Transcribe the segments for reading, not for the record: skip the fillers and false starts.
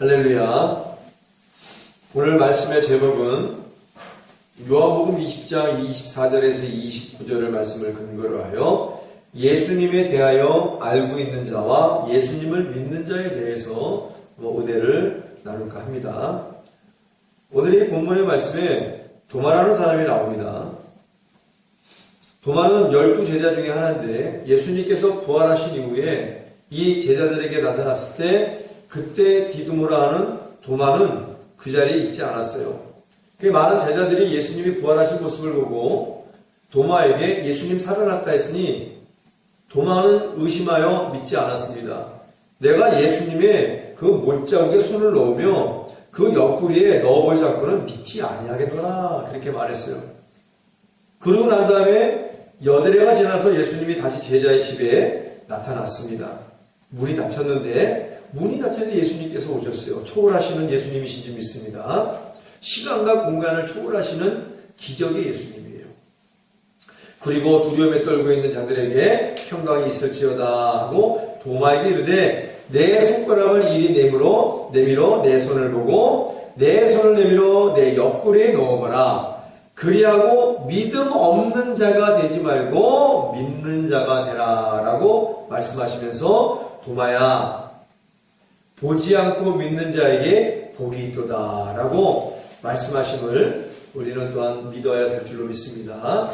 할렐루야. 오늘 말씀의 제목은 요한복음 20장 24절에서 29절의 말씀을 근거로 하여 예수님에 대하여 알고 있는 자와 예수님을 믿는 자에 대해서 의대를 나눌까 합니다. 오늘 이 본문의 말씀에 도마라는 사람이 나옵니다. 도마는 12제자 중에 하나인데 예수님께서 부활하신 이후에 이 제자들에게 나타났을 때 그때 디두모라 하는 도마는 그 자리에 있지 않았어요. 그 많은 제자들이 예수님이 부활하신 모습을 보고 도마에게 예수님 살아났다 했으니 도마는 의심하여 믿지 않았습니다. 내가 예수님의 그 못자국에 손을 넣으며 그 옆구리에 넣어보지 않고는 믿지 아니하겠노라 그렇게 말했어요. 그러고 난 다음에 여드레가 지나서 예수님이 다시 제자의 집에 나타났습니다. 문이 닫혔는데 예수님께서 오셨어요. 초월하시는 예수님이신 줄 믿습니다. 시간과 공간을 초월하시는 기적의 예수님이에요. 그리고 두려움에 떨고 있는 자들에게 평강이 있을지어다 하고 도마에게 이르되 내 손가락을 이리 내밀어 내 손을 보고 내 손을 내밀어 내 옆구리에 넣어봐라. 그리하고 믿음 없는 자가 되지 말고 믿는 자가 되라 라고 말씀하시면서 도마야 보지 않고 믿는 자에게 복이 있도다 라고 말씀하심을 우리는 또한 믿어야 될 줄로 믿습니다.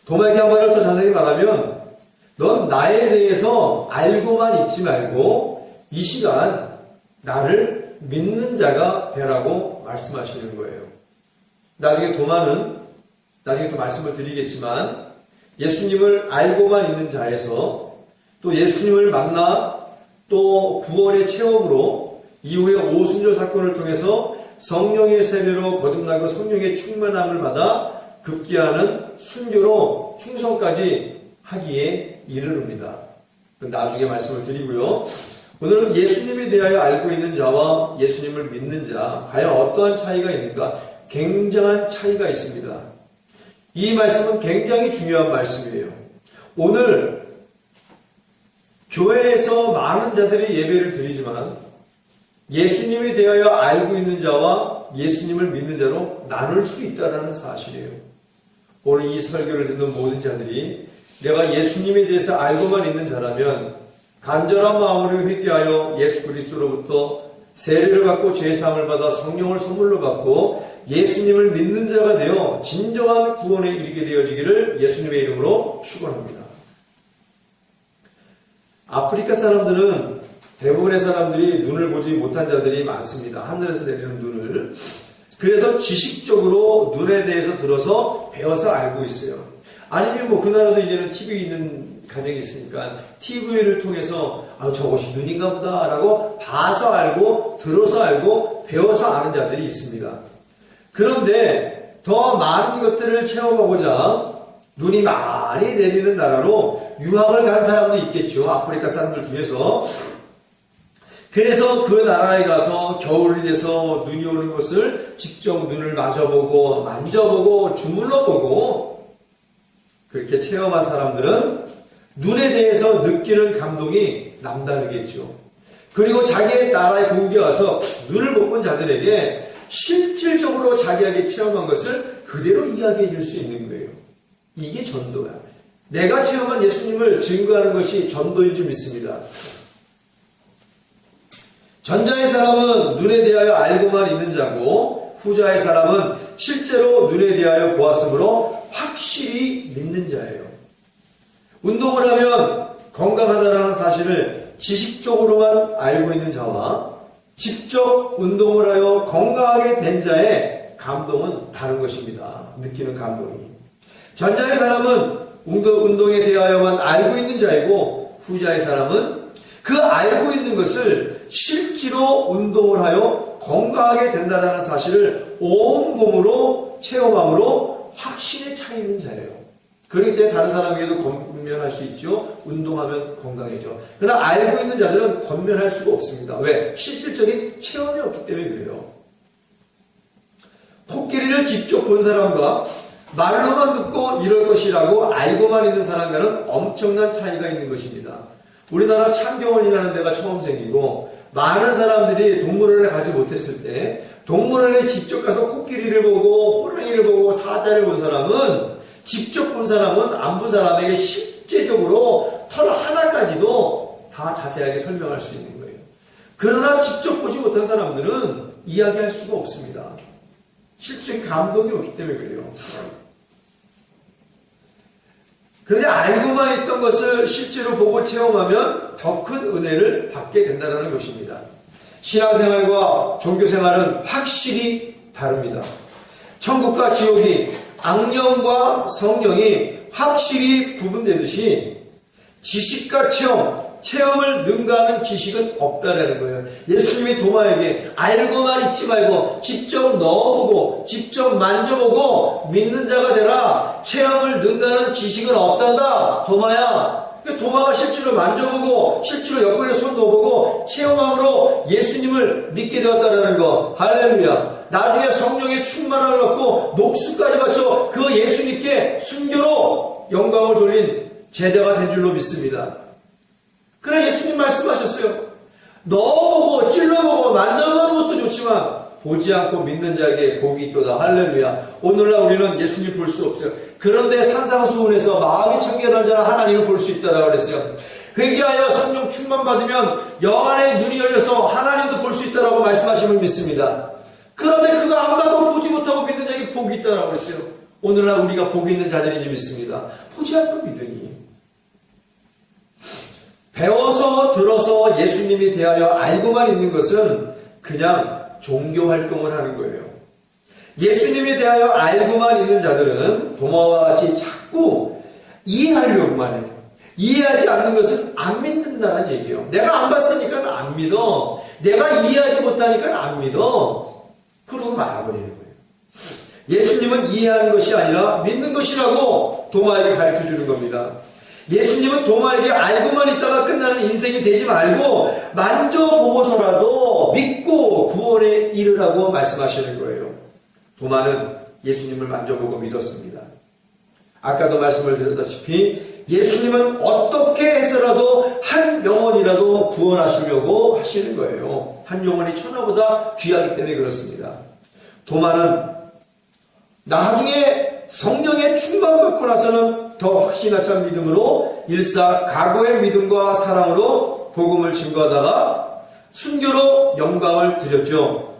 도마에게 한마디를 더 자세히 말하면 넌 나에 대해서 알고만 있지 말고 이 시간 나를 믿는 자가 되라고 말씀하시는 거예요. 나중에 도마는 나중에 또 말씀을 드리겠지만 예수님을 알고만 있는 자에서 또 예수님을 만나 또 구원의 체험으로 이후에 오순절 사건을 통해서 성령의 세례로 거듭나고 성령의 충만함을 받아 급기야는 순교로 충성까지 하기에 이르릅니다. 나중에 말씀을 드리고요. 오늘은 예수님에 대하여 알고 있는 자와 예수님을 믿는 자 과연 어떠한 차이가 있는가? 굉장한 차이가 있습니다. 이 말씀은 굉장히 중요한 말씀이에요. 오늘 교회에서 많은 자들이 예배를 드리지만 예수님에 대하여 알고 있는 자와 예수님을 믿는 자로 나눌 수 있다는 사실이에요. 오늘 이 설교를 듣는 모든 자들이 내가 예수님에 대해서 알고만 있는 자라면 간절한 마음으로 회개하여 예수 그리스도로부터 세례를 받고 죄사함을 받아 성령을 선물로 받고 예수님을 믿는 자가 되어 진정한 구원에 이르게 되어지기를 예수님의 이름으로 축원합니다. 아프리카 사람들은 대부분의 사람들이 눈을 보지 못한 자들이 많습니다. 하늘에서 내리는 눈을. 그래서 지식적으로 눈에 대해서 들어서 배워서 알고 있어요. 아니면 그 나라도 이제는 TV 있는 가정이 있으니까 TV를 통해서 저것이 눈인가 보다 라고 봐서 알고 들어서 알고 배워서 아는 자들이 있습니다. 그런데 더 많은 것들을 체험하고자 눈이 많이 내리는 나라로 유학을 간 사람도 있겠죠. 아프리카 사람들 중에서. 그래서 그 나라에 가서 겨울이 돼서 눈이 오는 것을 직접 눈을 마주보고 만져보고 주물러보고 그렇게 체험한 사람들은 눈에 대해서 느끼는 감동이 남다르겠죠. 그리고 자기의 나라에 공국에 와서 눈을 못 본 자들에게 실질적으로 자기에게 체험한 것을 그대로 이야기해 줄 수 있는 거예요. 이게 전도야. 내가 체험한 예수님을 증거하는 것이 전도인 줄 믿습니다. 전자의 사람은 눈에 대하여 알고만 있는 자고 후자의 사람은 실제로 눈에 대하여 보았으므로 확실히 믿는 자예요. 운동을 하면 건강하다는 사실을 지식적으로만 알고 있는 자와 직접 운동을 하여 건강하게 된 자의 감동은 다른 것입니다. 느끼는 감동이. 전자의 사람은 운동에 대하여만 알고 있는 자이고 후자의 사람은 그 알고 있는 것을 실제로 운동을 하여 건강하게 된다는 사실을 온몸으로 체험함으로 확신에 차 있는 자예요. 그렇기 때문에 다른 사람에게도 권면할 수 있죠. 운동하면 건강해져. 그러나 알고 있는 자들은 권면할 수가 없습니다. 왜? 실질적인 체험이 없기 때문에 그래요. 코끼리를 직접 본 사람과 말로만 듣고 이럴 것이라고 알고만 있는 사람과는 엄청난 차이가 있는 것입니다. 우리나라 창경원이라는 데가 처음 생기고 많은 사람들이 동물원에 가지 못했을 때 동물원에 직접 가서 코끼리를 보고 호랑이를 보고 사자를 본 사람은 직접 본 사람은 안 본 사람에게 실제적으로 털 하나까지도 다 자세하게 설명할 수 있는 거예요. 그러나 직접 보지 못한 사람들은 이야기할 수가 없습니다. 실제 감동이 없기 때문에 그래요. 그런데 알고만 있던 것을 실제로 보고 체험하면 더 큰 은혜를 받게 된다는 것입니다. 신앙생활과 종교생활은 확실히 다릅니다. 천국과 지옥이 악령과 성령이 확실히 구분되듯이 지식과 체험을 능가하는 지식은 없다라는 거예요. 예수님이 도마에게 알고만 있지 말고 직접 넣어보고 직접 만져보고 믿는 자가 되라. 체험을 능가하는 지식은 없단다. 도마야. 도마가 실제로 만져보고 실제로 옆구리에 손 넣어보고 체험함으로 예수님을 믿게 되었다라는 거. 할렐루야. 나중에 성령의 충만함을 받고 목숨까지 바쳐 그 예수님께 순교로 영광을 돌린 제자가 된 줄로 믿습니다. 그러나 예수님 말씀하셨어요. 넣어보고 찔러보고 만져보는 것도 좋지만 보지 않고 믿는 자에게 복이 있도다. 할렐루야. 오늘날 우리는 예수님 볼 수 없어요. 그런데 산상수훈에서 마음이 청결한 자는 하나님을 볼 수 있다라고 그랬어요. 회개하여 성령 충만 받으면 영안의 눈이 열려서 하나님도 볼 수 있다라고 말씀하심을 믿습니다. 그런데 그거 안 봐도 보지 못하고 믿는 자에게 복이 있다라고 그랬어요. 오늘날 우리가 복이 있는 자들인지 믿습니다. 보지 않고 믿으니. 배워서 들어서 예수님에 대하여 알고만 있는 것은 그냥 종교활동을 하는 거예요. 예수님에 대하여 알고만 있는 자들은 도마와 같이 자꾸 이해하려고만 해요. 이해하지 않는 것은 안 믿는다는 얘기예요. 내가 안 봤으니까 안 믿어. 내가 이해하지 못하니까 안 믿어. 그러고 말아버리는 거예요. 예수님은 이해하는 것이 아니라 믿는 것이라고 도마에게 가르쳐주는 겁니다. 예수님은 도마에게 알고만 있다가 끝나는 인생이 되지 말고 만져보고서라도 믿고 구원에 이르라고 말씀하시는 거예요. 도마는 예수님을 만져보고 믿었습니다. 아까도 말씀을 드렸다시피 예수님은 어떻게 해서라도 한 영혼이라도 구원하시려고 하시는 거예요. 한 영혼이 천하보다 귀하기 때문에 그렇습니다. 도마는 나중에 성령의 충만받고 나서는 더 확신에 찬 믿음으로 일사각오의 믿음과 사랑으로 복음을 증거하다가 순교로 영광을 드렸죠.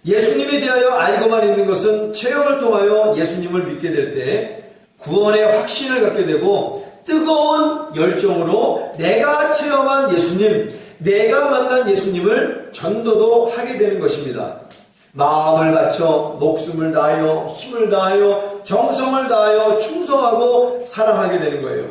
예수님에 대하여 알고만 있는 것은 체험을 통하여 예수님을 믿게 될 때 구원의 확신을 갖게 되고 뜨거운 열정으로 내가 체험한 예수님, 내가 만난 예수님을 전도도 하게 되는 것입니다. 마음을 바쳐 목숨을 다하여 힘을 다하여 정성을 다하여 충성하고 사랑하게 되는 거예요.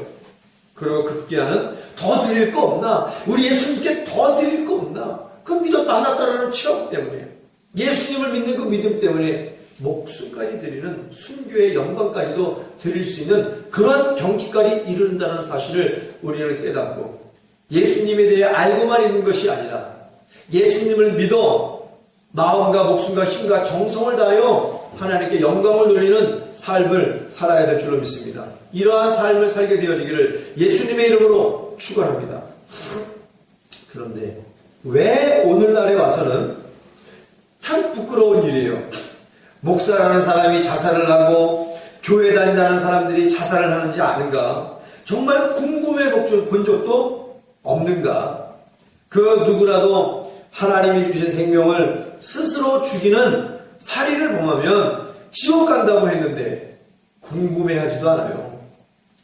그리고 급기야는 더 드릴 거 없나? 우리 예수님께 더 드릴 거 없나? 그 믿어 만났다라는 체험 때문에 예수님을 믿는 그 믿음 때문에 목숨까지 드리는 순교의 영광까지도 드릴 수 있는 그런 경지까지 이른다는 사실을 우리는 깨닫고 예수님에 대해 알고만 있는 것이 아니라 예수님을 믿어 마음과 목숨과 힘과 정성을 다하여 하나님께 영광을 돌리는 삶을 살아야 될 줄로 믿습니다. 이러한 삶을 살게 되어지기를 예수님의 이름으로 축원합니다. 그런데 왜 오늘날에 와서는 참 부끄러운 일이에요. 목사라는 사람이 자살을 하고 교회 다닌다는 사람들이 자살을 하는지 아는가? 정말 궁금해 본 적도 없는가? 그 누구라도 하나님이 주신 생명을 스스로 죽이는 살인을 범하면 지옥 간다고 했는데 궁금해하지도 않아요.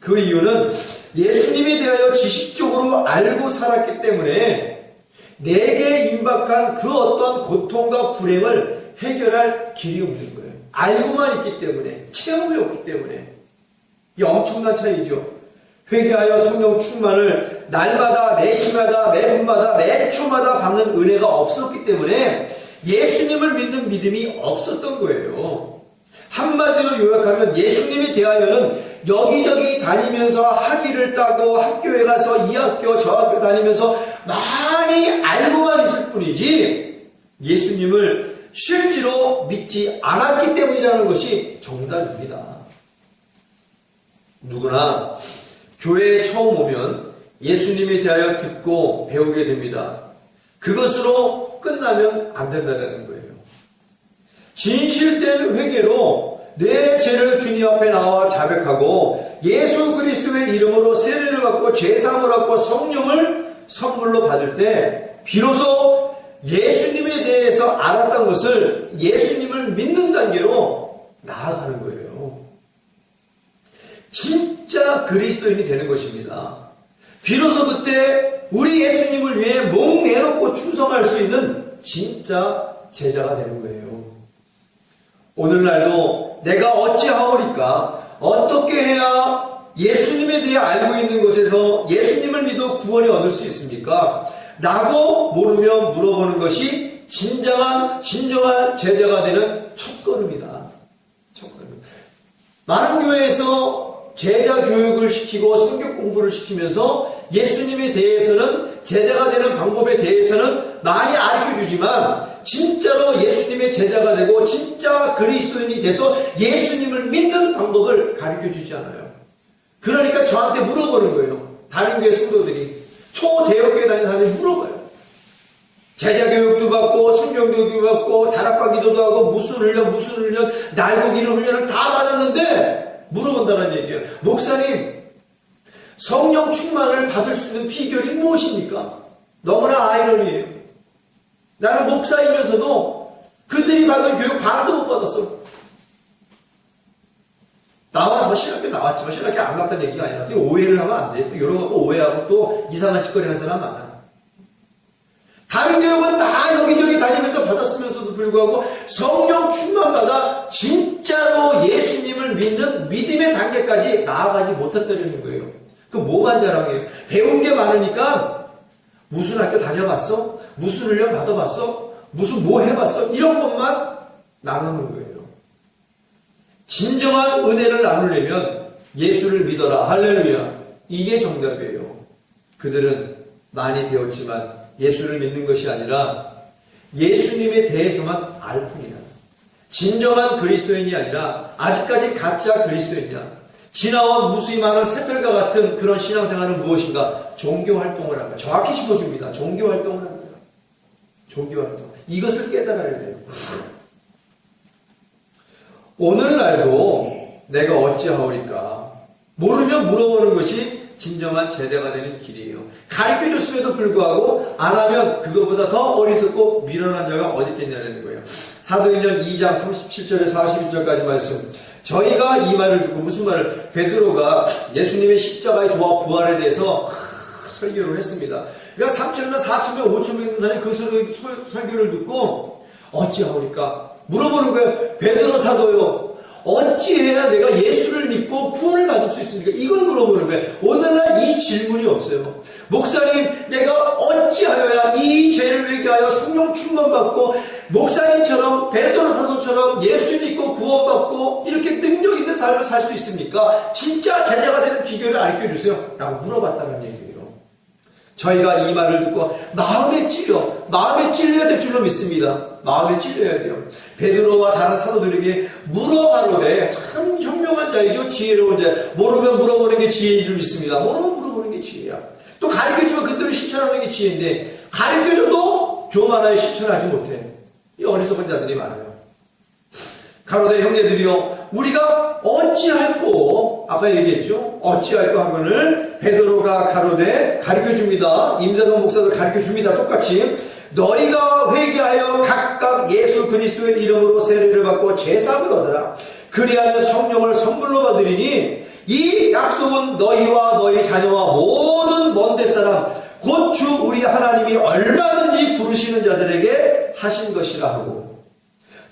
그 이유는 예수님에 대하여 지식적으로 알고 살았기 때문에 내게 임박한 그 어떤 고통과 불행을 해결할 길이 없는 거예요. 알고만 있기 때문에, 체험이 없기 때문에. 이 엄청난 차이죠. 회개하여 성령 충만을 날마다, 매시마다, 매분마다, 매초마다 받는 은혜가 없었기 때문에 예수님을 믿는 믿음이 없었던 거예요. 한마디로 요약하면 예수님에 대하여는 여기저기 다니면서 학위를 따고 학교에 가서 이 학교 저 학교 다니면서 많이 알고만 있을 뿐이지 예수님을 실제로 믿지 않았기 때문이라는 것이 정답입니다. 누구나 교회에 처음 오면 예수님에 대하여 듣고 배우게 됩니다. 그것으로 끝나면 안 된다는 거예요. 진실된 회개로 내 죄를 주님 앞에 나와 자백하고 예수 그리스도의 이름으로 세례를 받고 죄사함을 받고 성령을 선물로 받을 때 비로소 예수님에 대해서 알았던 것을 예수님을 믿는 단계로 나아가는 거예요. 진짜 그리스도인이 되는 것입니다. 비로소 그때 우리 예수님을 위해 목 내놓고 충성할 수 있는 진짜 제자가 되는 거예요. 오늘날도 내가 어찌하오리까? 어떻게 해야 예수님에 대해 알고 있는 것에서 예수님을 믿어 구원을 얻을 수 있습니까? 라고 모르며 물어보는 것이 진정한 제자가 되는 첫걸음이다. 첫걸음. 많은 교회에서 제자 교육을 시키고 성경 공부를 시키면서 예수님에 대해서는 제자가 되는 방법에 대해서는 많이 가르쳐주지만 진짜로 예수님의 제자가 되고 진짜 그리스도인이 돼서 예수님을 믿는 방법을 가르쳐주지 않아요. 그러니까 저한테 물어보는 거예요. 다른 교회 성도들이 초대형교회 다니는 사람들이 물어봐요. 제자 교육도 받고 성경 교육도 받고 다락방 기도도 하고 무슨 훈련 날고기는 훈련을 다 받았는데 물어본다는 얘기예요. 목사님, 성령 충만을 받을 수 있는 비결이 무엇입니까? 너무나 아이러니해요. 나는 목사이면서도 그들이 받은 교육 반도 못 받았어. 나와서 신학교 나왔지만 신학교 안 갔다는 얘기가 아니라 또 오해를 하면 안 돼. 또 이런 거 오해하고 또 이상한 짓거리 하는 사람 많아. 다른 교육은 다 여기저기 다니면서 받았으면서도 불구하고 성령 충만받아 진짜로 예수님을 믿는 믿음의 단계까지 나아가지 못했다는 거예요. 그 뭐만 자랑해요? 배운 게 많으니까 무슨 학교 다녀봤어? 무슨 훈련 받아봤어? 무슨 뭐 해봤어? 이런 것만 나누는 거예요. 진정한 은혜를 나누려면 예수를 믿어라. 할렐루야. 이게 정답이에요. 그들은 많이 배웠지만 예수를 믿는 것이 아니라 예수님에 대해서만 알 뿐이야. 진정한 그리스도인이 아니라 아직까지 가짜 그리스도인이야. 지나온 무수히 많은 새털과 같은 그런 신앙생활은 무엇인가? 종교활동을 합니다. 정확히 짚어줍니다. 종교활동을 합니다. 종교활동. 이것을 깨달아야 돼요. 오늘날도 내가 어찌하오리까? 모르면 물어보는 것이 진정한 제자가 되는 길이에요. 가르쳐줬음에도 불구하고 안 하면 그것보다 더 어리석고 미련한 자가 어디 있겠냐는 거예요. 사도행전 2장 37절에 41절까지 말씀. 저희가 이 말을 듣고 무슨 말을? 베드로가 예수님의 십자가의 도와 부활에 대해서 설교를 했습니다. 그러니까 3,000명, 4,000명, 5,000명 있는 사람이 그 설교를 듣고 어찌하오리까? 물어보는 거예요. 베드로 사도요. 어찌해야 내가 예수를 믿고 구원을 받을 수 있습니까? 이걸 물어보는 거예요. 오늘날 이 질문이 없어요. 목사님, 내가 어찌하여야 이 죄를 회개하여 성령 충만받고 목사님처럼 베드로 사도처럼 예수 믿고 구원받고 이렇게 능력 있는 삶을 살 수 있습니까? 진짜 제자가 되는 비결을 알려주세요. 라고 물어봤다는 얘기예요. 저희가 이 말을 듣고 마음에 찔려야 될 줄로 믿습니다. 마음에 찔려야 돼요. 베드로와 다른 사도들에게 물어가로되 참 현명한 자이죠. 지혜로운 자. 모르면 물어보는 게 지혜인 줄 믿습니다. 모르면 물어보는 게 지혜야. 또 가르쳐주면 그대로 실천하는 게 지혜인데 가르쳐줘도 교만하여 실천하지 못해. 이 어리석은 자들이 많아요. 가로되 형제들이여 우리가 어찌할꼬 아까 얘기했죠. 어찌할꼬 하거늘 베드로가 가로되 가르쳐줍니다. 임사동 목사도 가르쳐줍니다. 똑같이 너희가 회개하여 각각 예수 그리스도의 이름으로 세례를 받고 죄사함을 얻으라. 그리하면 성령을 선물로 받으리니 이 약속은 너희와 너희 자녀와 모든 먼 데사람 곧 주 우리 하나님이 얼마든지 부르시는 자들에게 하신 것이라 하고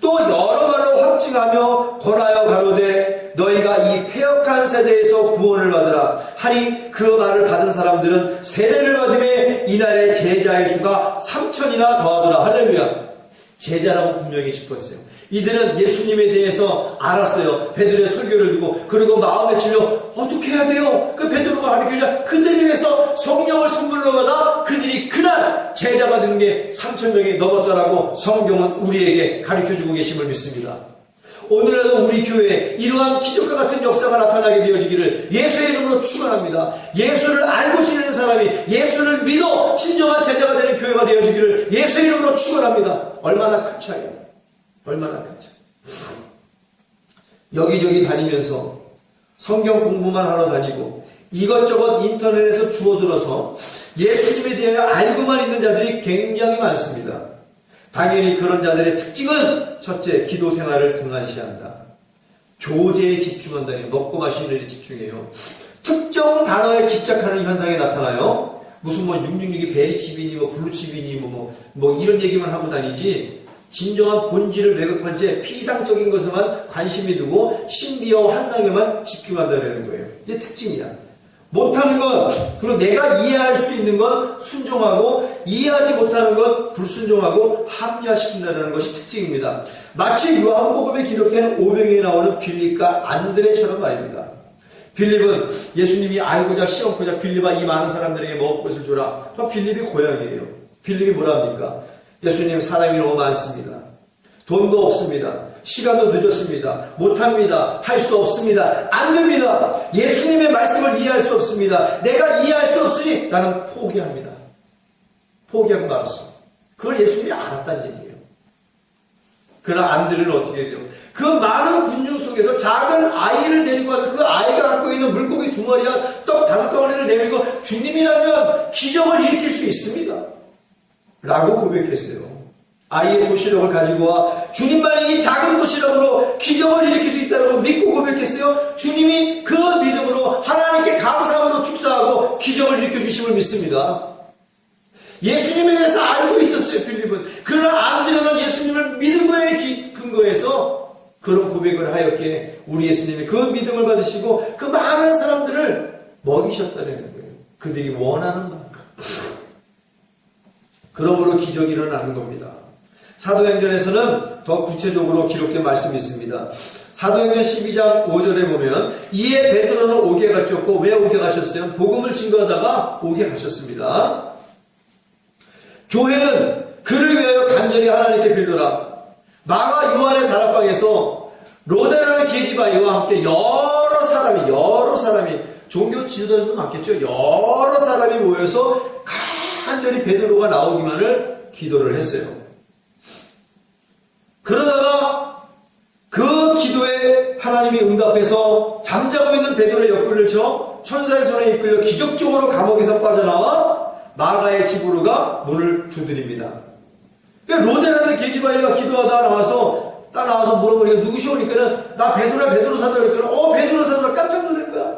또 여러 말로 확증하며 권하여 가로되 너희가 이 패역한 세대에서 구원을 받으라 하니 그 말을 받은 사람들은 세례를 받음에 이날의 제자의 수가 3,000이나 더하더라. 할렐루야. 제자라고 분명히 짚었어요. 이들은 예수님에 대해서 알았어요. 베드로의 설교를 듣고 그리고 마음에 찔려 어떻게 해야 돼요? 그 베드로가 가르쳐주자 그들이 위해서 성령을 선물로 받아 그들이 그날 제자가 되는 게 3,000명이 넘었다라고 성경은 우리에게 가르쳐주고 계심을 믿습니다. 오늘날도 우리 교회에 이러한 기적과 같은 역사가 나타나게 되어지기를 예수의 이름으로 축원합니다. 예수를 알고 지내는 사람이 되어주기를 예수의 이름으로 축원합니다. 얼마나 큰 차이야. 얼마나 큰 차이. 여기저기 다니면서 성경 공부만 하러 다니고 이것저것 인터넷에서 주워들어서 예수님에 대하여 알고만 있는 자들이 굉장히 많습니다. 당연히 그런 자들의 특징은 첫째, 기도 생활을 등한시한다. 교제에 집중한다니, 먹고 마시는 일에 집중해요. 특정 단어에 집착하는 현상이 나타나요. 무슨 666이 베리칩이니 블루칩이니 이런 얘기만 하고 다니지, 진정한 본질을 왜곡한 채 피상적인 것에만 관심이 두고 신비와 환상에만 집중한다는 거예요. 이게 특징이야. 못하는 건, 그리고 내가 이해할 수 있는 건 순종하고, 이해하지 못하는 건 불순종하고 합리화시킨다는 것이 특징입니다. 마치 요한복음에 기록된 오병이에 나오는 빌립과 안드레처럼 말입니다. 빌립은 예수님이 알고자 시험코자 빌립아 이 많은 사람들에게 먹을 것을 주라. 빌립이 고향이에요. 빌립이 뭐라 합니까? 예수님, 사람이 너무 많습니다. 돈도 없습니다. 시간도 늦었습니다. 못합니다. 할 수 없습니다. 안 됩니다. 예수님의 말씀을 이해할 수 없습니다. 내가 이해할 수 없으니 나는 포기합니다. 포기하고 말았어. 그걸 예수님이 알았다는 얘기예요. 그러나 안드레는 어떻게 돼요? 그 많은 군중 속에서 작은 아이를 데리고 와서 그 아이가 갖고 있는 물고기 2마리와 떡 5덩어리를 내밀고 주님이라면 기적을 일으킬 수 있습니다. 라고 고백했어요. 아이의 도시락을 가지고 와 주님만이 이 작은 도시락으로 기적을 일으킬 수 있다고 믿고 고백했어요. 주님이 그 믿음으로 하나님께 감사함으로 축사하고 기적을 일으켜 주심을 믿습니다. 예수님에 대해서 알고 있었어요, 빌립은. 그러나 안드레는 예수님을 믿은 거에 근거해서 그런 고백을 하였기에 우리 예수님이 그 믿음을 받으시고 그 많은 사람들을 먹이셨다는 거예요. 그들이 원하는 만큼. 그러므로 기적이 일어나는 겁니다. 사도행전에서는 더 구체적으로 기록된 말씀이 있습니다. 사도행전 12장 5절에 보면 이에 베드로는 옥에 갇혔고, 왜 옥에 갇혔어요? 복음을 증거하다가 옥에 갇혔습니다. 교회는 그를 위하여 간절히 하나님께 빌더라. 마가 요한의 다락방에서 로데라는 계집아이와 함께 여러 사람이 종교 지도자들도 많겠죠. 여러 사람이 모여서 간절히 베드로가 나오기만을 기도를 했어요. 그러다가 그 기도에 하나님이 응답해서 잠자고 있는 베드로의 옆구리를 쳐 천사의 손에 이끌려 기적적으로 감옥에서 빠져나와 마가의 집으로 가 문을 두드립니다. 로데라는 계집아이가 기도하다 나와서 물어보니까 누구시 오니까는 나 베드로 사도 그러니까 베드로 사도라 깜짝 놀란 거야.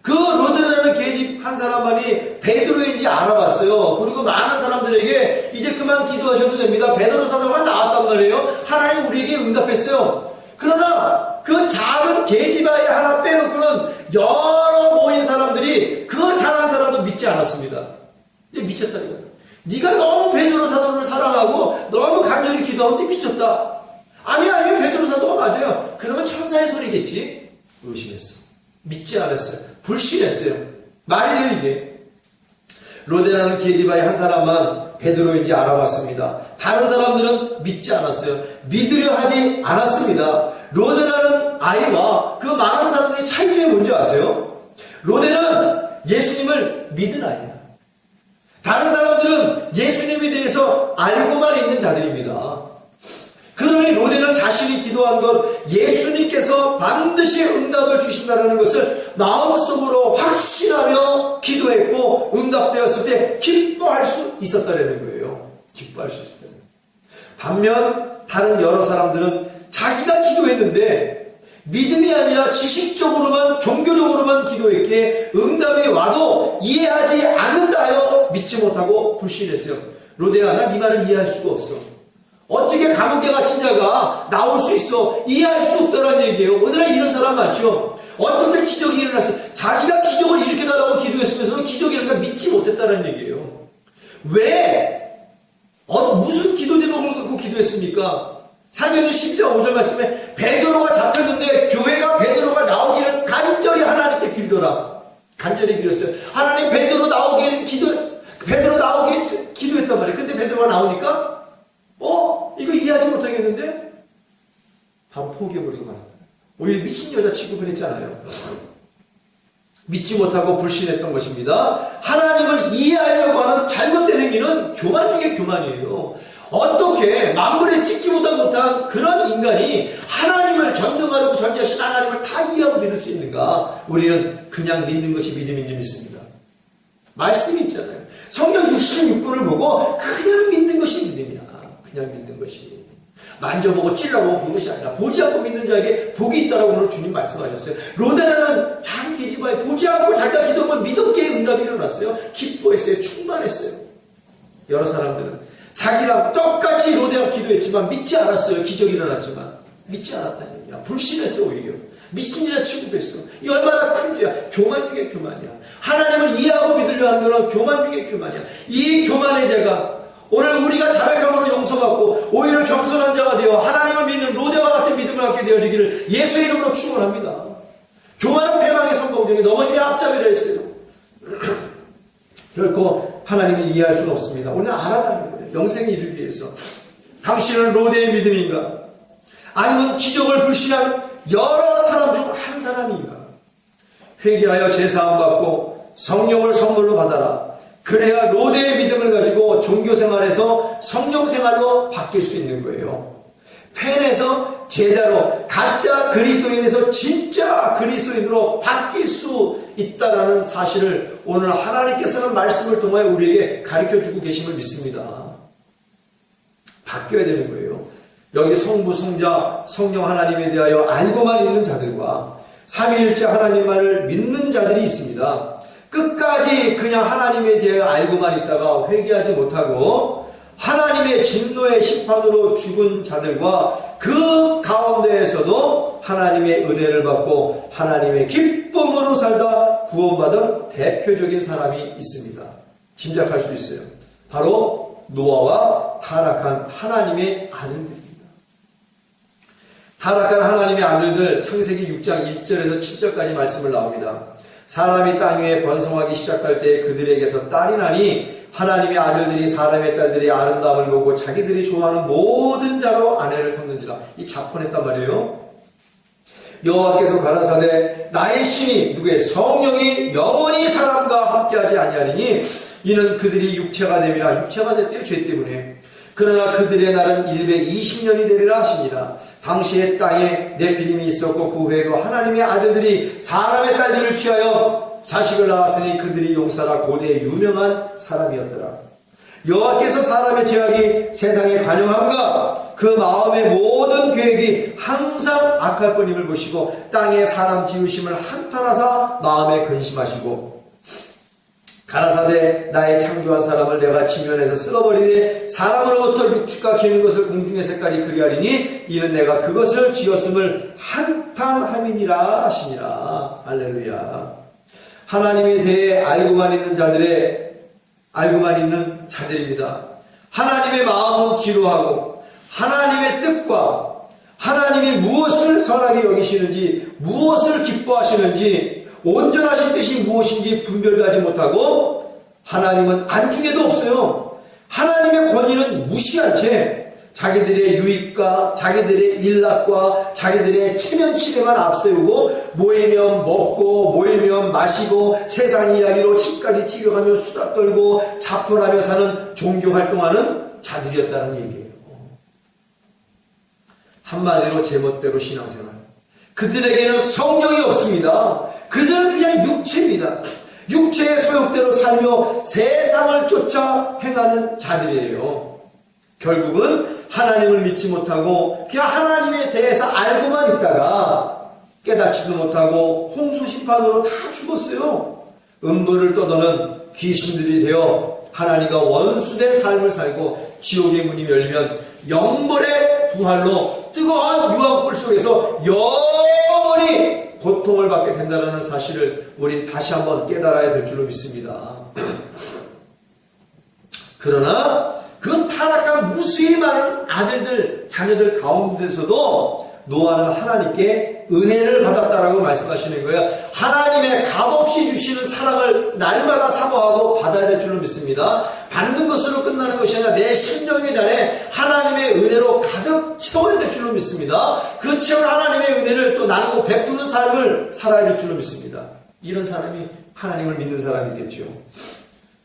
그 로데라는 계집 한 사람만이 베드로인지 알아봤어요. 그리고 많은 사람들에게 이제 그만 기도하셔도 됩니다. 베드로 사도가 나왔단 말이에요. 하나님 우리에게 응답했어요. 그러나 그 작은 계집아이 하나 빼놓고는 여러 모인 사람들이 그 단 한 사람도 믿지 않았습니다. 미쳤다 이거. 네가 너무 베드로 사도를 사랑하고 너무 간절히 기도하는데 미쳤다. 아니야 베드로 사도가 맞아요. 그러면 천사의 소리겠지. 의심했어. 믿지 않았어요. 불신했어요. 말이 돼요 이게. 로데라는 계집아이 한 사람만 베드로인지 알아봤습니다. 다른 사람들은 믿지 않았어요. 믿으려 하지 않았습니다. 로데라는 아이와 그 많은 사람들의 차이점이 뭔지 아세요? 로데는 예수님을 믿은 아이야. 다른 사람들은 예수님에 대해서 알고만 있는 자들입니다. 그러니 로데는 자신이 기도한 것 예수님께서 반드시 응답을 주신다는 것을 마음속으로 확신하며 기도했고 응답되었을 때 기뻐할 수 있었다는 거예요. 기뻐할 수 있었다는 거예요. 반면 다른 여러 사람들은 자기가 기도했는데 믿음이 아니라 지식적으로만 종교적으로만 기도했기에 응답이 와도 이해하지 않는다여 믿지 못하고 불신했어요. 로데야 나 네 말을 이해할 수가 없어. 어떻게 감옥에 갇힌 자가 나올 수 있어? 이해할 수 없다는 얘기예요. 오늘날 이런 사람 많죠? 어떻게 기적이 일어났어? 자기가 기적을 일으켜달라고 기도했으면서 기적이 일어나니까 믿지 못했다는 얘기예요. 왜? 무슨 기도 제목을 갖고 기도했습니까? 사도행전 12장 5절 말씀에 베드로가 잡혔는데 교회가 베드로가 나오기를 간절히 하나님께 빌더라. 간절히 빌었어요. 하나님 베드로 나오게 기도했어. 베드로 나오게 기도했단 말이에요. 근데 베드로가 나오니까 이거 이해하지 못하겠는데? 바로 포기해버리고 말았다. 오히려 미친 여자 취급을 했잖아요. 믿지 못하고 불신했던 것입니다. 하나님을 이해하려고 하는 잘못된 행위는 교만 중에 교만이에요. 어떻게 만물에 찍기보다 못한 그런 인간이 하나님을 전능하고 전지하신 하나님을 다 이해하고 믿을 수 있는가? 우리는 그냥 믿는 것이 믿음인 줄 믿습니다. 말씀이 있잖아요. 성경 66권을 보고 그냥 믿는 것이 믿음이야. 그냥 믿는 것이. 만져보고 찔러보고 본 것이 아니라 보지 않고 믿는 자에게 복이 있다라고 오늘 주님 말씀하셨어요. 로데나는 자기 계집아에 보지 않고 자기가 기도하면 믿었기에 응답이 일어났어요. 기뻐했어요. 충만했어요. 여러 사람들은 자기랑 똑같이 로데와 기도했지만 믿지 않았어요. 기적이 일어났지만 믿지 않았다는 얘기야. 불신했어. 오히려 미친 일이라 취급했어. 이 얼마나 큰 죄야. 교만 중에 교만이야. 하나님을 이해하고 믿으려 하는 것은 교만 중에 교만이야. 이 교만의 죄가 오늘 우리가 자백함으로 용서받고 오히려 겸손한 자가 되어 하나님을 믿는 로데와 같은 믿음을 갖게 되어지기를 예수의 이름으로 축원합니다. 교만은 패망의 선봉적에 넘어짐의 앞잡이라 했어요. 결코 하나님을 이해할 수는 없습니다. 오늘 알아가는 거예요. 영생을 이루기 위해서. 당신은 로데의 믿음인가? 아니면 기적을 불신한 여러 사람 중 한 사람인가? 회개하여 죄사함 받고 성령을 선물로 받아라. 그래야 로데의 믿음을 가지고 종교생활에서 성령생활로 바뀔 수 있는 거예요. 팬에서 제자로 가짜 그리스도인에서 진짜 그리스도인으로 바뀔 수 있다는 사실을 오늘 하나님께서는 말씀을 통하여 우리에게 가르쳐주고 계심을 믿습니다. 바뀌어야 되는 거예요. 여기 성부, 성자, 성령 하나님에 대하여 알고만 있는 자들과 삼위일체 하나님만을 믿는 자들이 있습니다. 끝까지 그냥 하나님에 대하여 알고만 있다가 회개하지 못하고 하나님의 진노의 심판으로 죽은 자들과 그 가운데에서도 하나님의 은혜를 받고 하나님의 기쁨으로 살다 구원받은 대표적인 사람이 있습니다. 짐작할 수 있어요. 바로 노아와 타락한 하나님의 아들들입니다. 타락한 하나님의 아들들 창세기 6장 1절에서 7절까지 말씀을 나옵니다. 사람이 땅 위에 번성하기 시작할 때 그들에게서 딸이 나니 하나님의 아들들이 사람의 딸들의 아름다움을 보고 자기들이 좋아하는 모든 자로 아내를 삼는지라. 이 자폰했단 말이에요. 여호와께서 가라사대 나의 신이 누구의 성령이 영원히 사람과 함께하지 아니하리니 이는 그들이 육체가 됨이라. 육체가 됐대요. 죄 때문에. 그러나 그들의 날은 120년이 되리라 하시니라. 당시에 땅에 네피림이 있었고 그 후에도 하나님의 아들들이 사람의 딸들을 취하여 자식을 낳았으니 그들이 용사라 고대의 유명한 사람이었더라. 여호와께서 사람의 죄악이 세상에 관영함과 그 마음의 모든 계획이 항상 악할 뿐임을 보시고 땅에 사람 지으심을 한탄하사 마음에 근심하시고 가라사대 나의 창조한 사람을 내가 지면에서 쓸어버리니 사람으로부터 육축과 기는 것을 공중의 색깔이 그리하리니 이는 내가 그것을 지었음을 한탄함이니라 하시니라. 할렐루야. 하나님에 대해 알고만 있는 자들입니다. 하나님의 마음은 기로하고 하나님의 뜻과 하나님이 무엇을 선하게 여기시는지 무엇을 기뻐하시는지 온전하신 뜻이 무엇인지 분별하지 못하고 하나님은 안중에도 없어요. 하나님의 권위는 무시한 채 자기들의 유익과 자기들의 일락과 자기들의 체면치레만 앞세우고 모이면 먹고 모이면 마시고 세상 이야기로 집까지 튀겨가며 수다 떨고 자포하며 사는 종교활동하는 자들이었다는 얘기예요. 한마디로 제멋대로 신앙생활. 그들에게는 성령이 없습니다. 그들은 그냥 육체입니다. 육체의 소욕대로 살며 세상을 쫓아 행하는 자들이에요. 결국은 하나님을 믿지 못하고 그냥 하나님에 대해서 알고만 있다가 깨닫지도 못하고 홍수심판으로 다 죽었어요. 음부를 떠도는 귀신들이 되어 하나님과 원수된 삶을 살고 지옥의 문이 열리면 영벌의 부활로 뜨거운 유황불 속에서 영원히 고통을 받게 된다는 사실을 우린 다시 한번 깨달아야 될 줄로 믿습니다. 그러나 그 타락한 무수히 많은 아들들, 자녀들 가운데서도 노아는 하나님께 은혜를 받았다라고 말씀하시는 거예요. 하나님의 값없이 주시는 사랑을 날마다 사모하고 받아야 될 줄로 믿습니다. 받는 것으로 끝나는 것이 아니라 내 심령의 잔에 하나님의 은혜로 가득 채워야 될 줄로 믿습니다. 그 채운 하나님의 은혜를 또 나누고 베푸는 삶을 살아야 될 줄로 믿습니다. 이런 사람이 하나님을 믿는 사람이겠죠.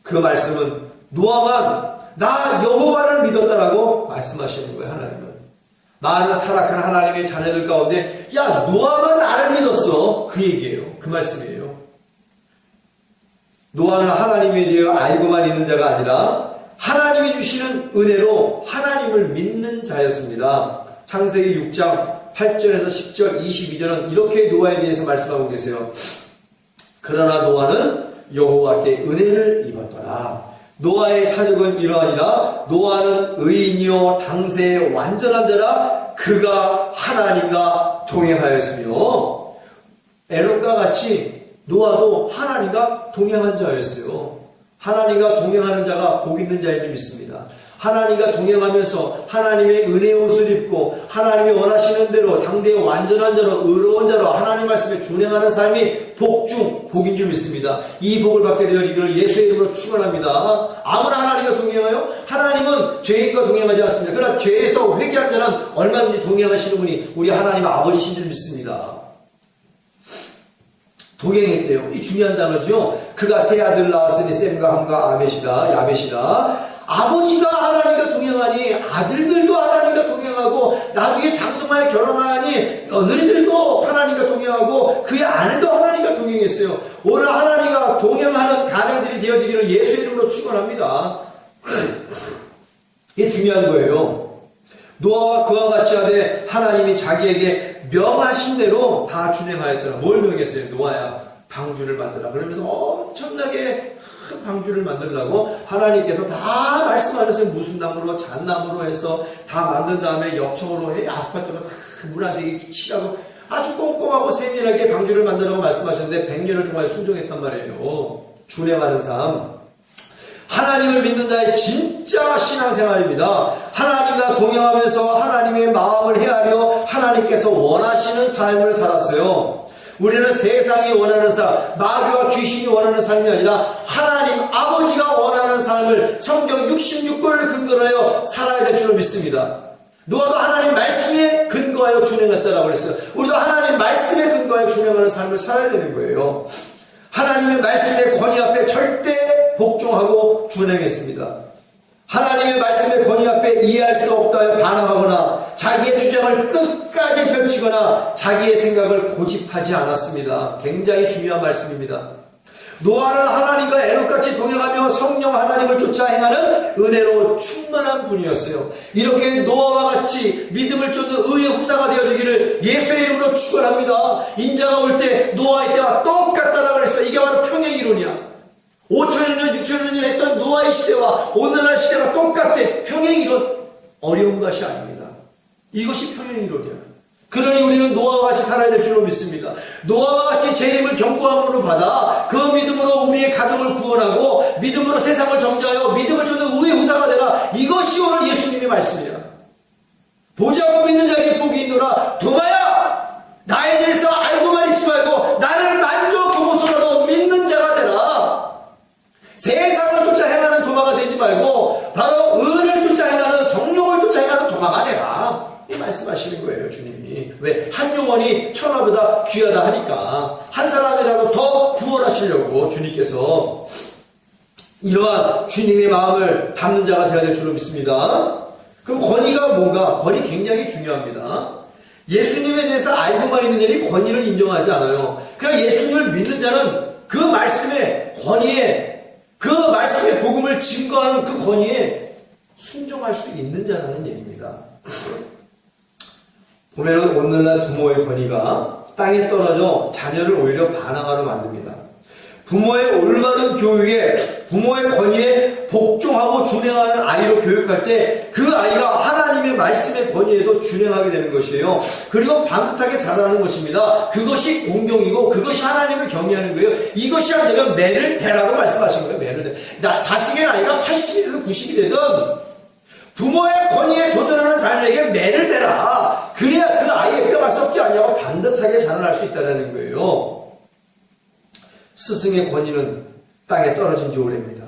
그 말씀은 노아만 나 여호와를 믿었다라고 말씀하시는 거예요. 하나님은 많은 타락한 하나님의 자녀들 가운데 야 노아만 나를 믿었어, 그 얘기예요. 그 말씀이에요. 노아는 하나님에 대해 알고만 있는 자가 아니라 하나님이 주시는 은혜로 하나님을 믿는 자였습니다. 창세기 6장 8절에서 10절 22절은 이렇게 노아에 대해서 말씀하고 계세요. 그러나 노아는 여호와께 은혜를 입었더라. 노아의 사적은 이러하니라. 노아는 의인이요 당세의 완전한 자라. 그가 하나님과 동행하였으며. 에녹과 같이 노아도 하나님과 동행한 자였어요. 하나님과 동행하는 자가 복 있는 자인 줄 믿습니다. 하나님과 동행하면서 하나님의 은혜의 옷을 입고 하나님이 원하시는 대로 당대의 완전한 자로 의로운 자로 하나님 말씀에 준행하는 삶이 복인 줄 믿습니다. 이 복을 받게 되어지기를 예수의 이름으로 축원합니다. 아무나 하나님과 동행하여 하나님은 죄인과 동행하지 않습니다. 그러나 죄에서 회개한 자는 얼마든지 동행하시는 분이 우리 하나님 아버지신 줄 믿습니다. 동행했대요. 이 중요한 단어죠. 그가 세 아들 낳았으니 셈과 함과 야벳이라. 아버지가 하나님과 동행하니 아들들도 하나님과 동행하고 나중에 장성하여 결혼하니 며느리들도 하나님과 동행하고 그의 아내도 하나님과 동행했어요. 오늘 하나님과 동행하는 가정들이 되어지기를 예수의 이름으로 축원합니다. 이게 중요한 거예요. 노아와 그와 같이 하되 하나님이 자기에게 명하신 대로 다 준행하였더라. 뭘 명했어요? 노아야 방주를 만들라. 그러면서 엄청나게 큰 방주를 만들려고 하나님께서 다 말씀하셨어요. 무슨 나무로 잣나무로 해서 다 만든 다음에 역청으로 아스팔트로 다 문화색이 칠하고 아주 꼼꼼하고 세밀하게 방주를 만들라고 말씀하셨는데 100년을 동안 순종했단 말이에요. 준행하는 삶. 하나님을 믿는 자의 진짜 신앙생활입니다. 하나님과 동행하면서 하나님의 마음을 헤아려 하나님께서 원하시는 삶을 살았어요. 우리는 세상이 원하는 삶, 마귀와 귀신이 원하는 삶이 아니라 하나님 아버지가 원하는 삶을 성경 66권을 근거로 하여 살아야 될 줄로 믿습니다. 노아도 하나님 말씀에 근거하여 준행했다라고 그랬어요. 우리도 하나님 말씀에 근거하여 준행하는 삶을 살아야 되는 거예요. 하나님의 말씀의 권위 앞에 절대 복종하고 준행했습니다. 하나님의 말씀의 권위 앞에 이해할 수 없다며 반항하거나 자기의 주장을 끝까지 펼치거나 자기의 생각을 고집하지 않았습니다. 굉장히 중요한 말씀입니다. 노아는 하나님과 에녹같이 동행하며 성령 하나님을 쫓아 행하는 은혜로 충만한 분이었어요. 이렇게 노아와 같이 믿음을 쫓는 의의 후사가 되어지기를 예수의 이름으로 축원합니다. 인자가 올 때 노아의 때와 똑같다라고 그랬어요. 이게 바로 평행이론이야. 5천년, 6천년 했던 노아의 시대와 오늘날 시대가 똑같대. 평행이론 어려운 것이 아닙니다. 이것이 평행이론이야. 그러니 우리는 노아와 같이 살아야 될 줄로 믿습니다. 노아와 같이 재림을 경고함으로 받아 그 믿음으로 우리의 가정을 구원하고 믿음으로 세상을 정죄하여 믿음을 쫓는 의의 후사가 되라. 이것이 오늘 예수님의 말씀이야. 보지 않고 믿는 자에게 복이 있노라. 도마야, 나에 대해서 알고만 있지 말고 나를 만져보고서라도 믿는 자가 되라. 세상을 쫓아 행하는 도마가 되지 말고 바로 의를 쫓아 행하는 성령을 쫓아 행하는 도마가 되라. 이 말씀하시는 거예요, 주님이. 왜? 한 영혼이 천하보다 귀하다 하니까 한 사람이라도 더 구원하시려고 주님께서 이러한 주님의 마음을 담는 자가 되어야 될 줄로 믿습니다. 그럼 권위가 뭔가? 권위 굉장히 중요합니다. 예수님에 대해서 알고만 있는 자들이 권위를 인정하지 않아요. 그러나 예수님을 믿는 자는 그 말씀의 권위에 그 말씀의 복음을 증거하는 그 권위에 순종할 수 있는 자라는 얘기입니다. 보면 오늘날 부모의 권위가 땅에 떨어져 자녀를 오히려 반항하러 만듭니다. 부모의 올바른 교육에 부모의 권위에 복종하고 준행하는 아이로 교육할 때 그 아이가 하나님의 말씀의 권위에도 준행하게 되는 것이에요. 그리고 반듯하게 자라는 것입니다. 그것이 공경이고 그것이 하나님을 경외하는 거예요. 이것이 안 되면 매를 대라고 말씀하신 거예요. 매를 대. 자식의 나이가 80이든 90이 되든 부모의 권위에 도전하는 자녀에게 매를 대라. 그래야 그 아이의 뼈가 썩지 않냐고 반듯하게 자라날 수 있다는 거예요. 스승의 권위는 땅에 떨어진 지 오래입니다.